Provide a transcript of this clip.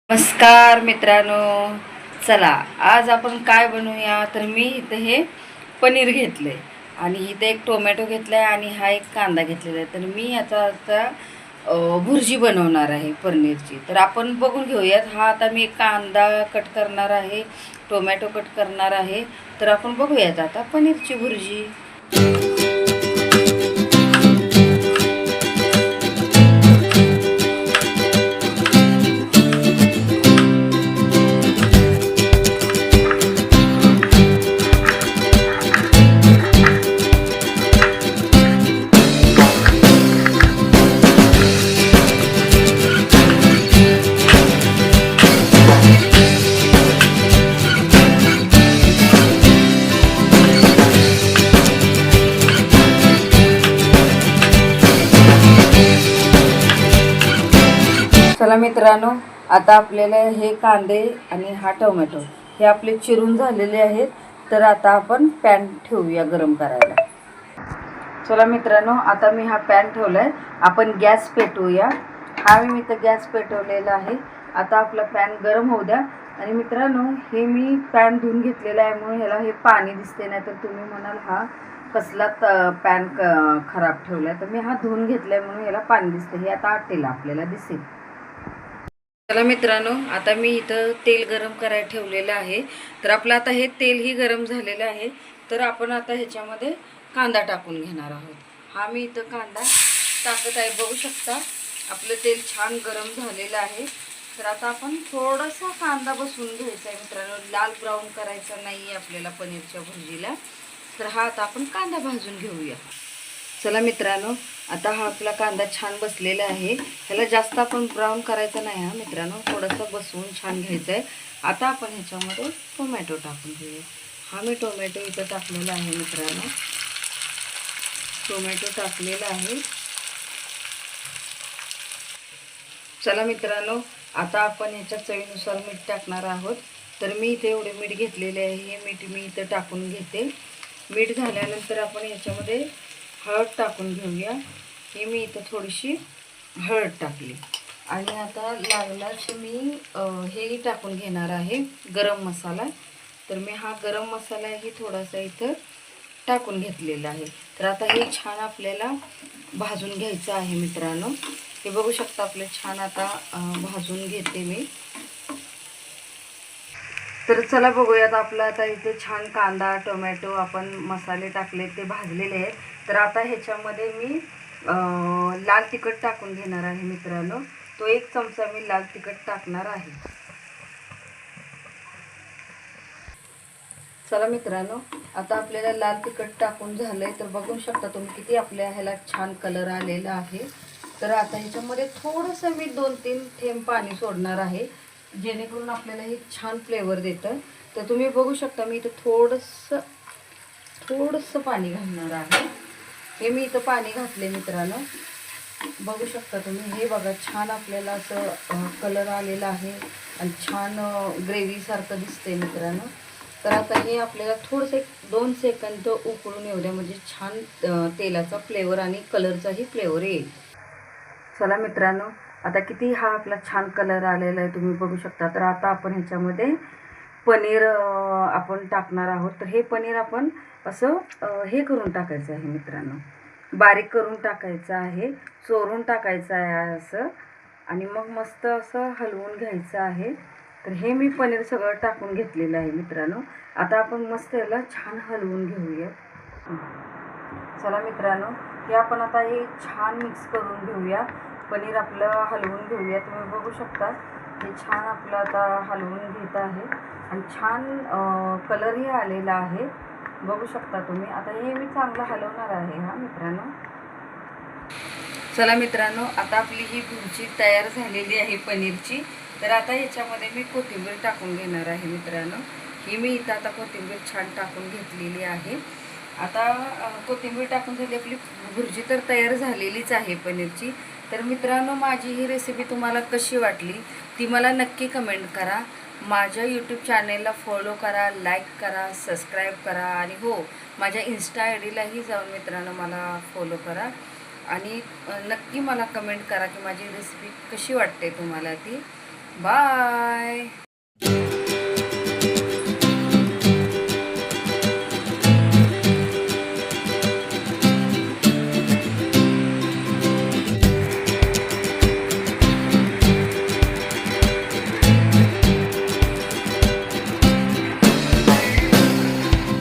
नमस्कार मित्रांनो, चला आज आपण काय बनवूया. तर मी इथं हे पनीर घेतलं आहे आणि इथं एक टोमॅटो घेतला आहे आणि हा एक कांदा घेतलेला आहे. तर मी आता भुर्जी बनवणार आहे पनीरची. तर आपण बघून घेऊयात. हा आता मी कांदा कट करणार आहे, टोमॅटो कट करणार आहे. तर आपण बघूयात आता पनीरची भुर्जी. चला मित्रांनो, आता आपल्याला हे कांदे आणि हा टोमॅटो हे आपले चिरून झालेले आहेत. तर आता आपण पॅन ठेवूया गरम करायला. चला मित्रांनो, आता मी हा पॅन ठेवला आहे. आपण गॅस पेटवूया. हा मी इथं गॅस पेटवलेला आहे. आता आपला पॅन गरम होऊ द्या. आणि मित्रांनो, हे मी पॅन धुवून घेतलेला आहे म्हणून ह्याला हे पाणी दिसते, नाही तर तुम्ही म्हणाल हा कसला पॅन खराब ठेवला आहे. तर मी हा धुवून घेतला आहे म्हणून ह्याला पाणी दिसते. हे आता आटेला आपल्याला दिसेल. चला मित्रांनो, आता मी इथं तेल गरम करायला ठेवलेलं आहे. तर आपलं आता हे तेलही गरम झालेलं आहे. तर आपण आता ह्याच्यामध्ये कांदा टाकून घेणार आहोत. हा मी इथं कांदा टाकत आहे. बघू शकता आपलं तेल छान गरम झालेलं आहे. तर आता आपण थोडासा कांदा बसवून घ्यायचा आहे मित्रांनो. लाल ब्राऊन करायचा नाही आहे आपल्याला पनीरच्या भुर्जीला. तर हा आता आपण कांदा भाजून घेऊया. चला मित्रांनो, आता हा आपला कांदा छान बसलेला आहे. ह्याला जास्त आपण ब्राऊन करायचं नाही हा मित्रांनो, थोडंसं बसवून छान घ्यायचं आहे. आता आपण ह्याच्यामध्ये टोमॅटो टाकून घेऊया. हा मी टोमॅटो इथं टाकलेला आहे मित्रांनो. टोमॅटो टाकलेला आहे. चला मित्रांनो, आता आपण ह्याच्या चवीनुसार मीठ टाकणार आहोत. तर मी इथे एवढे मीठ घेतलेले आहे. हे मीठ मी इथं टाकून घेते. मीठ झाल्यानंतर आपण ह्याच्यामध्ये हळद टाकून घेऊया. हे मी इथं थोडीशी हळद टाकली. आणि आता लागलाच मी हेही टाकून घेणार आहे गरम मसाला. तर मी हा गरम मसालाही थोडासा इथं टाकून घेतलेला आहे. तर आता हे छान आपल्याला भाजून घ्यायचं आहे मित्रांनो. हे बघू शकता आपलं छान आता भाजून घेते मी. तर चला बघूयात. आपलं आता इथे छान कांदा टोमॅटो आपण मसाले टाकले ते भाजलेले आहेत. तर आता ह्याच्यामध्ये मी लाल तिखट टाकून घेणार आहे मित्रांनो. तो 1 चमचा मी लाल तिखट टाकणार आहे. चला मित्रांनो, आता आपल्याला लाल तिखट टाकून झालंय. तर बघू शकता तुम्ही किती आपल्या ह्याला छान कलर आलेला आहे. तर आता ह्याच्यामध्ये थोडंसं मी 2-3 थेंब पाणी सोडणार आहे, जेणेकरून आपल्याला हे छान फ्लेवर देतं. तर तुम्ही बघू शकता मी इथं थोडंसं पाणी घालणार आहे. हे मी इथं पाणी घातले मित्रांनो. बघू शकता तुम्ही. हे बघा छान आपल्याला असं कलर आलेला आहे आणि छान ग्रेव्हीसारखं दिसते मित्रांनो. तर आता हे आपल्याला थोडंसं 2 सेकंद उकळून येऊ द्या, म्हणजे छान तेलाचा फ्लेवर आणि कलरचाही फ्लेवर येईल. चला मित्रांनो, आता किती हा आपला छान कलर आलेला आहे तुम्ही बघू शकता. तर आता आपण ह्याच्यामध्ये पनीर आपण टाकणार आहोत. तर हे पनीर आपण असं हे करून टाकायचं आहे मित्रांनो, बारीक करून टाकायचं आहे, चोरून टाकायचं आहे असं. आणि मग मस्त असं हलवून घ्यायचं आहे. तर हे मी पनीर सगळं टाकून घेतलेलं आहे मित्रांनो. आता आपण मस्त याला छान हलवून घेऊया. चला मित्रांनो, हे आपण आता हे छान मिक्स करून घेऊया. पनीर आपलं हलवून घेऊया. तुम्ही बघू शकता हे छान आपलं आता हलवून घेत आहे आणि छान कलरही आलेला आहे. बघू शकता तुम्ही. आता हे मी चांगलं हलवणार आहे हा मित्रांनो. चला मित्रांनो, आता आपली ही भुर्जी तयार झालेली आहे पनीरची. तर आता ह्याच्यामध्ये मी कोथिंबीर टाकून घेणार आहे मित्रांनो. ही मी इथं आता कोथिंबीर छान टाकून घेतलेली आहे. आता कोथिंबीर टाकून झाली आपली भुर्जी तर तयार झालेलीच आहे पनीरची. तर मित्रांनो, माझी ही रेसिपी तुम्हाला कशी वाटली ती मला नक्की कमेंट करा. माझ्या यूट्यूब चॅनेलला फॉलो करा, लाईक करा, सबस्क्राईब करा. आणि हो, माझ्या इन्स्टा आय डीलाही जाऊन मित्रांनो मला फॉलो करा. आणि नक्की मला कमेंट करा की माझी रेसिपी कशी वाटते तुम्हाला ती. बाय.